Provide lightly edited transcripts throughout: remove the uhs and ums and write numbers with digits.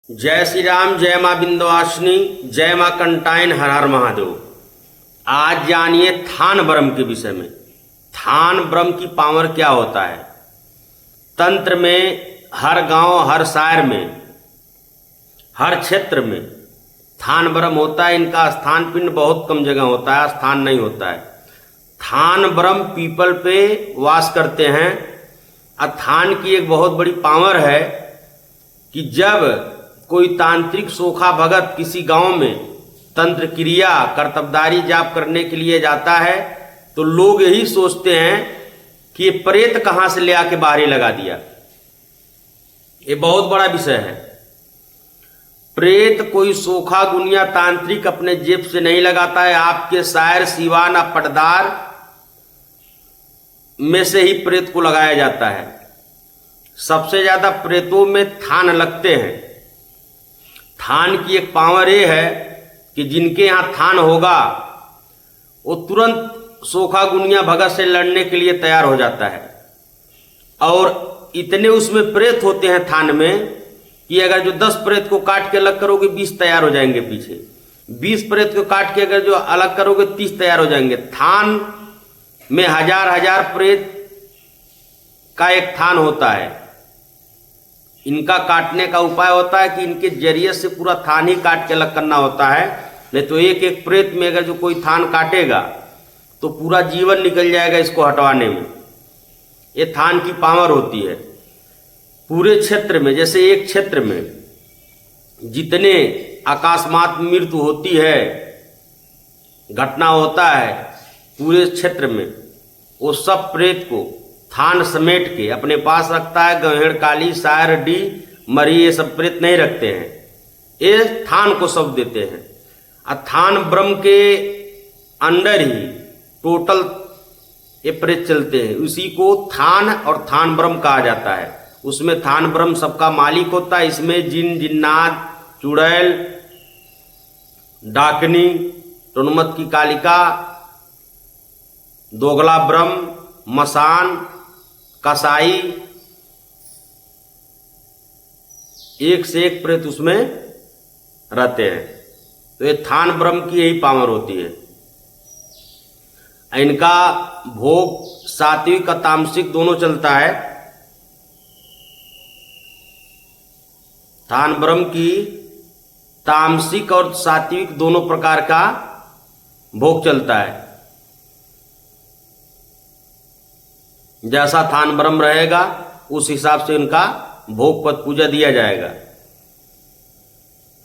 जय श्री राम, जय माँ विंध्यवासिनी, जय माँ कंटाइन, हर हर महादेव। आज जानिए थान ब्रह्म के विषय में। थान ब्रह्म की पावर क्या होता है। तंत्र में हर गांव, हर शहर में, हर क्षेत्र में थान ब्रह्म होता है। इनका स्थान पिंड बहुत कम जगह होता है, स्थान नहीं होता है। थान ब्रह्म पीपल पे वास करते हैं। थान की एक बहुत बड़ी पावर है कि जब कोई तांत्रिक सोखा भगत किसी गांव में तंत्र क्रिया कर्तव्यदारी जाप करने के लिए जाता है तो लोग यही सोचते हैं कि ये प्रेत कहां से ले आके बाहर ही लगा दिया। ये बहुत बड़ा विषय है। प्रेत कोई सोखा गुनिया तांत्रिक अपने जेब से नहीं लगाता है। आपके शायर सिवान और पटदार में से ही प्रेत को लगाया जाता है। सबसे ज्यादा प्रेतों में थान लगते हैं। थान की एक पावर ये है कि जिनके यहाँ थान होगा वो तुरंत सोखा गुनिया भगत से लड़ने के लिए तैयार हो जाता है। और इतने उसमें प्रेत होते हैं थान में कि अगर जो 10 प्रेत को काट के अलग करोगे 20 तैयार हो जाएंगे पीछे। 20 प्रेत को काट के अगर जो अलग करोगे 30 तैयार हो जाएंगे। थान में हजार प्रेत का एक थान होता है। इनका काटने का उपाय होता है कि इनके जरिए से पूरा थान ही काट के अलग करना होता है। नहीं तो एक एक प्रेत में अगर जो कोई थान काटेगा तो पूरा जीवन निकल जाएगा इसको हटवाने में। ये थान की पावर होती है। पूरे क्षेत्र में, जैसे एक क्षेत्र में जितने अकस्मात मृत्यु होती है, घटना होता है पूरे क्षेत्र में, वो सब प्रेत को थान समेट के अपने पास रखता है। गहेड़, काली, सायर, डी, मरी ये सब प्रेत नहीं रखते हैं। ये थान को सब देते हैं। और थान ब्रह्म के अंडर ही टोटल ये प्रेत चलते हैं। उसी को थान और थान ब्रह्म कहा जाता है। उसमें थान ब्रह्म सबका मालिक होता है। इसमें जिन, जिन्नात, चुड़ैल, डाकनी, टुनमत की कालिका, दोगला ब्रह्म, मसान, कसाई, एक से एक प्रेत उसमें रहते हैं। तो ये थान ब्रह्म की यही पावर होती है। इनका भोग सात्विक और तामसिक दोनों चलता है। थान ब्रह्म की तामसिक और सात्विक दोनों प्रकार का भोग चलता है। जैसा थान ब्रह्म रहेगा उस हिसाब से उनका भोग पद पूजा दिया जाएगा।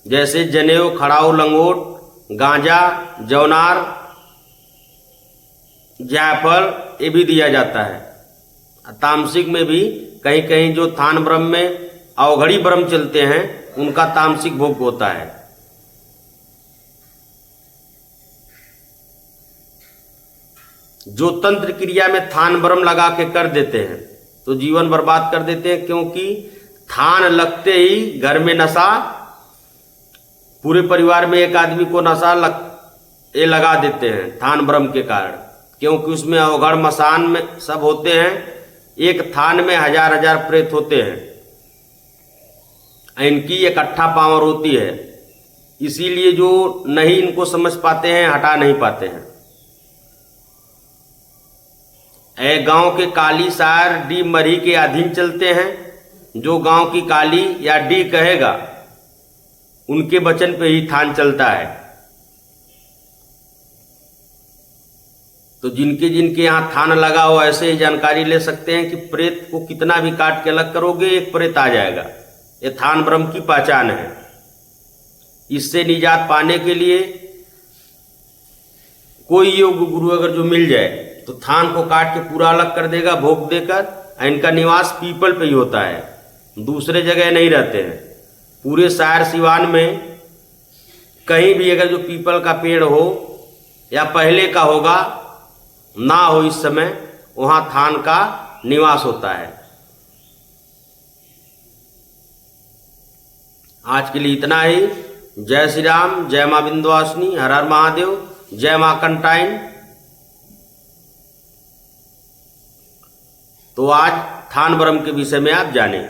जैसे जनेऊ, खड़ाऊ, लंगोट, गांजा, जौनार, जायफल ये भी दिया जाता है। तामसिक में भी कहीं कहीं जो थान ब्रह्म में अवघड़ी ब्रह्म चलते हैं उनका तामसिक भोग होता है। जो तंत्र क्रिया में थान ब्रह्म लगा के कर देते हैं तो जीवन बर्बाद कर देते हैं। क्योंकि थान लगते ही घर में नशा, पूरे परिवार में एक आदमी को नशा ये लगा देते हैं थान ब्रह्म के कारण। क्योंकि उसमें अवघड़ मसान में सब होते हैं। एक थान में हजार प्रेत होते हैं। इनकी इकट्ठा पावर होती है। इसीलिए जो नहीं इनको समझ पाते हैं, हटा नहीं पाते हैं। गांव के काली, सायर, डी, मरी के अधीन चलते हैं। जो गांव की काली या डी कहेगा उनके वचन पे ही थान चलता है। तो जिनके जिनके यहाँ थान लगा हो ऐसे ही जानकारी ले सकते हैं कि प्रेत को कितना भी काट के अलग करोगे एक प्रेत आ जाएगा। ये थान ब्रह्म की पहचान है। इससे निजात पाने के लिए कोई योग गुरु अगर जो मिल जाए तो थान को काट के पूरा अलग कर देगा भोग देकर। इनका निवास पीपल पे ही होता है, दूसरे जगह नहीं रहते हैं। पूरे शायर सिवान में कहीं भी अगर जो पीपल का पेड़ हो या पहले का होगा ना हो इस समय, वहां थान का निवास होता है। आज के लिए इतना ही। जय श्री राम, जय मां विंध्यवासिनी, हर हर महादेव, जय मां कंटाइन। तो आज थान ब्रह्म के विषय में आप जानें।